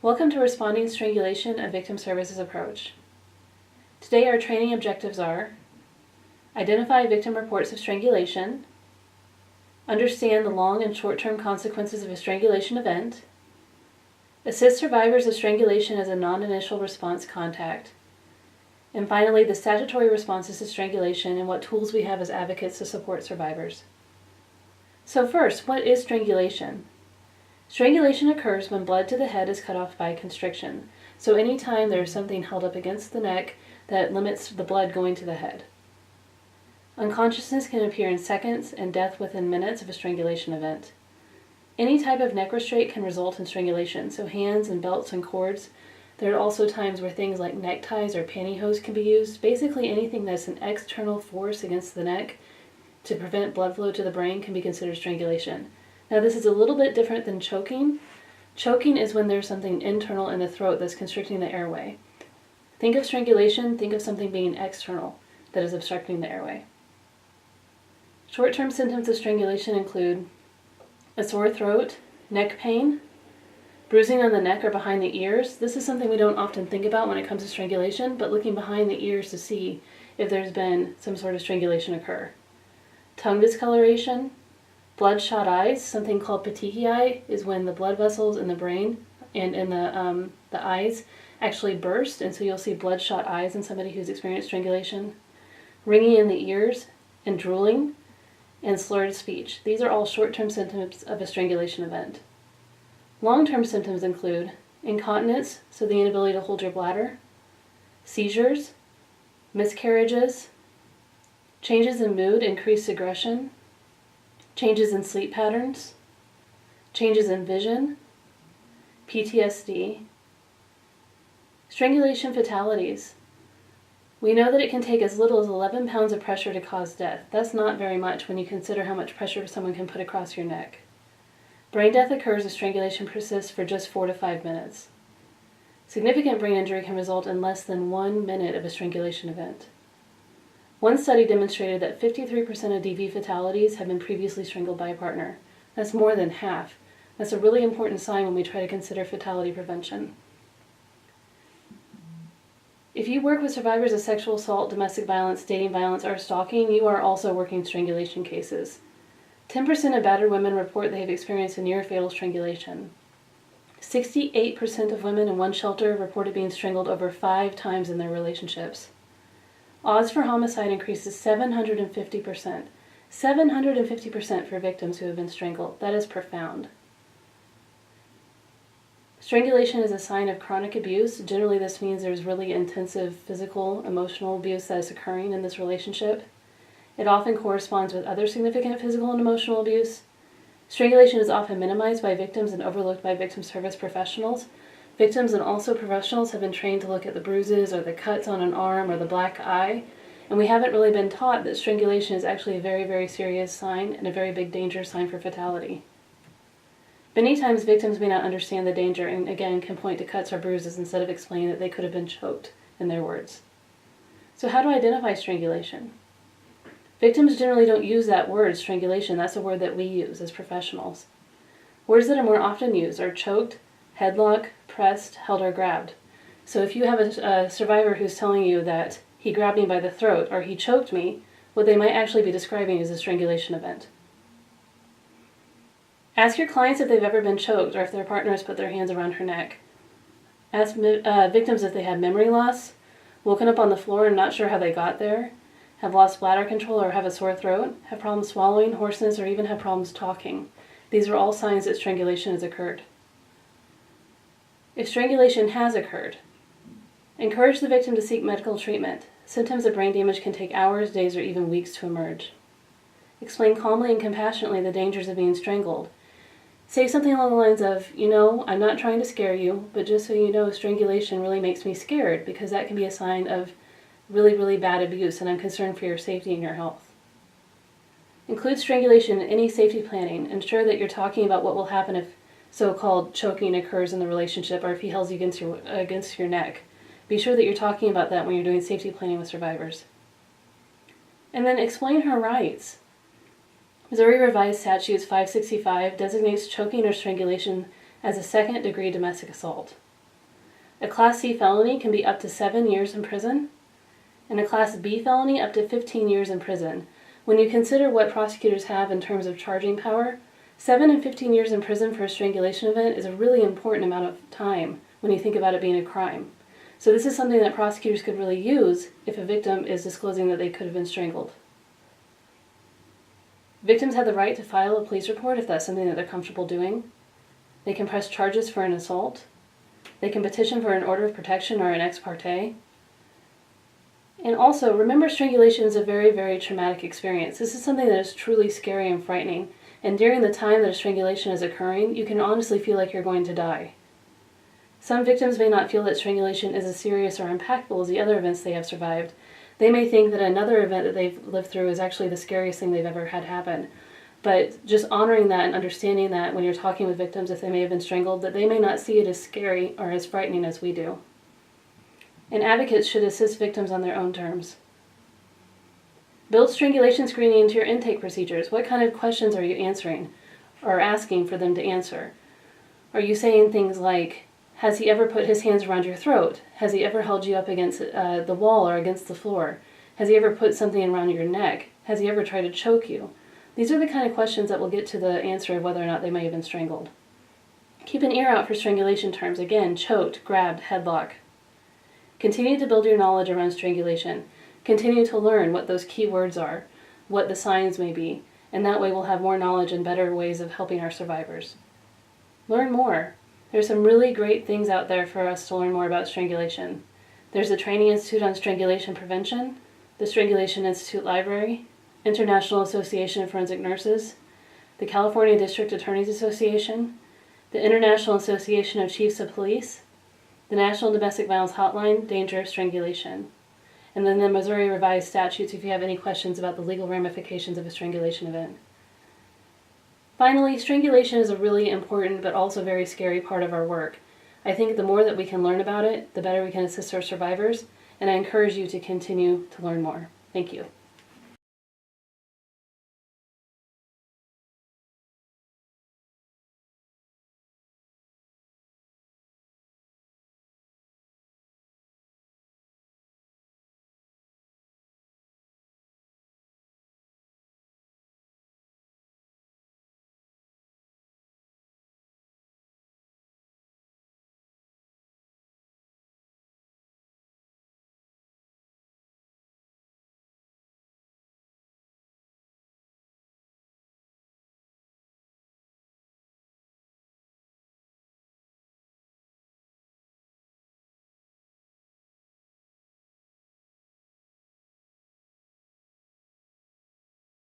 Welcome to Responding Strangulation, a Victim Services Approach. Today our training objectives are: identify victim reports of strangulation, understand the long and short-term consequences of a strangulation event, assist survivors of strangulation as a non-initial response contact, and finally the statutory responses to strangulation and what tools we have as advocates to support survivors. So first, what is strangulation? Strangulation occurs when blood to the head is cut off by constriction. So anytime there is something held up against the neck that limits the blood going to the head. Unconsciousness can appear in seconds and death within minutes of a strangulation event. Any type of neck restraint can result in strangulation, so hands and belts and cords. There are also times where things like neckties or pantyhose can be used. Basically anything that's an external force against the neck to prevent blood flow to the brain can be considered strangulation. Now this is a little bit different than choking. Choking is when there's something internal in the throat that's constricting the airway. Think of strangulation, think of something being external that is obstructing the airway. Short-term symptoms of strangulation include a sore throat, neck pain, bruising on the neck or behind the ears. This is something we don't often think about when it comes to strangulation, but looking behind the ears to see if there's been some sort of strangulation occur. Tongue discoloration, bloodshot eyes. Something called petechiae is when the blood vessels in the brain and in the eyes actually burst, and so you'll see bloodshot eyes in somebody who's experienced strangulation. Ringing in the ears and drooling and slurred speech. These are all short-term symptoms of a strangulation event. Long-term symptoms include incontinence, so the inability to hold your bladder, seizures, miscarriages, changes in mood, increased aggression, changes in sleep patterns, changes in vision, PTSD. Strangulation fatalities. We know that it can take as little as 11 pounds of pressure to cause death. That's not very much when you consider how much pressure someone can put across your neck. Brain death occurs if strangulation persists for just 4 to 5 minutes. Significant brain injury can result in less than 1 minute of a strangulation event. One study demonstrated that 53% of DV fatalities have been previously strangled by a partner. That's more than half. That's a really important sign when we try to consider fatality prevention. If you work with survivors of sexual assault, domestic violence, dating violence, or stalking, you are also working strangulation cases. 10% of battered women report they have experienced a near-fatal strangulation. 68% of women in one shelter reported being strangled over 5 times in their relationships. Odds for homicide increases 750%. 750% for victims who have been strangled. That is profound. Strangulation is a sign of chronic abuse. Generally, this means there's really intensive physical, emotional abuse that is occurring in this relationship. It often corresponds with other significant physical and emotional abuse. Strangulation is often minimized by victims and overlooked by victim service professionals. Victims and also professionals have been trained to look at the bruises or the cuts on an arm or the black eye, and we haven't really been taught that strangulation is actually a very, very serious sign and a very big danger sign for fatality. Many times victims may not understand the danger and again can point to cuts or bruises instead of explaining that they could have been choked, in their words. So how to identify strangulation? Victims generally don't use that word, strangulation. That's a word that we use as professionals. Words that are more often used are choked, headlock, pressed, held, or grabbed. So if you have a survivor who's telling you that he grabbed me by the throat or he choked me, what they might actually be describing is a strangulation event. Ask your clients if they've ever been choked or if their partner has put their hands around her neck. Ask victims if they had memory loss, woken up on the floor and not sure how they got there, have lost bladder control or have a sore throat, have problems swallowing, hoarseness, or even have problems talking. These are all signs that strangulation has occurred. If strangulation has occurred, encourage the victim to seek medical treatment. Symptoms of brain damage can take hours, days, or even weeks to emerge. Explain calmly and compassionately the dangers of being strangled. Say something along the lines of, I'm not trying to scare you, but just so you know, strangulation really makes me scared because that can be a sign of really, really bad abuse, and I'm concerned for your safety and your health. Include strangulation in any safety planning. Ensure that you're talking about what will happen if so-called choking occurs in the relationship or if he holds you against your neck. Be sure that you're talking about that when you're doing safety planning with survivors. And then explain her rights. Missouri Revised Statutes 565 designates choking or strangulation as a second-degree domestic assault. A Class C felony can be up to 7 years in prison, and a Class B felony up to 15 years in prison. When you consider what prosecutors have in terms of charging power, 7 and 15 years in prison for a strangulation event is a really important amount of time when you think about it being a crime. So this is something that prosecutors could really use if a victim is disclosing that they could have been strangled. Victims have the right to file a police report if that's something that they're comfortable doing. They can press charges for an assault. They can petition for an order of protection or an ex parte. And also, remember, strangulation is a very, very traumatic experience. This is something that is truly scary and frightening. And during the time that a strangulation is occurring, you can honestly feel like you're going to die. Some victims may not feel that strangulation is as serious or impactful as the other events they have survived. They may think that another event that they've lived through is actually the scariest thing they've ever had happen. But just honoring that and understanding that when you're talking with victims, if they may have been strangled, that they may not see it as scary or as frightening as we do. And advocates should assist victims on their own terms. Build strangulation screening into your intake procedures. What kind of questions are you answering or asking for them to answer? Are you saying things like, has he ever put his hands around your throat? Has he ever held you up against the wall or against the floor? Has he ever put something around your neck? Has he ever tried to choke you? These are the kind of questions that will get to the answer of whether or not they may have been strangled. Keep an ear out for strangulation terms. Again, choked, grabbed, headlock. Continue to build your knowledge around strangulation. Continue to learn what those key words are, what the signs may be, and that way we'll have more knowledge and better ways of helping our survivors. Learn more. There's some really great things out there for us to learn more about strangulation. There's the Training Institute on Strangulation Prevention, the Strangulation Institute Library, International Association of Forensic Nurses, the California District Attorneys Association, the International Association of Chiefs of Police, the National Domestic Violence Hotline, Danger of Strangulation, and then the Missouri Revised Statutes if you have any questions about the legal ramifications of a strangulation event. Finally, strangulation is a really important but also very scary part of our work. I think the more that we can learn about it, the better we can assist our survivors, and I encourage you to continue to learn more. Thank you.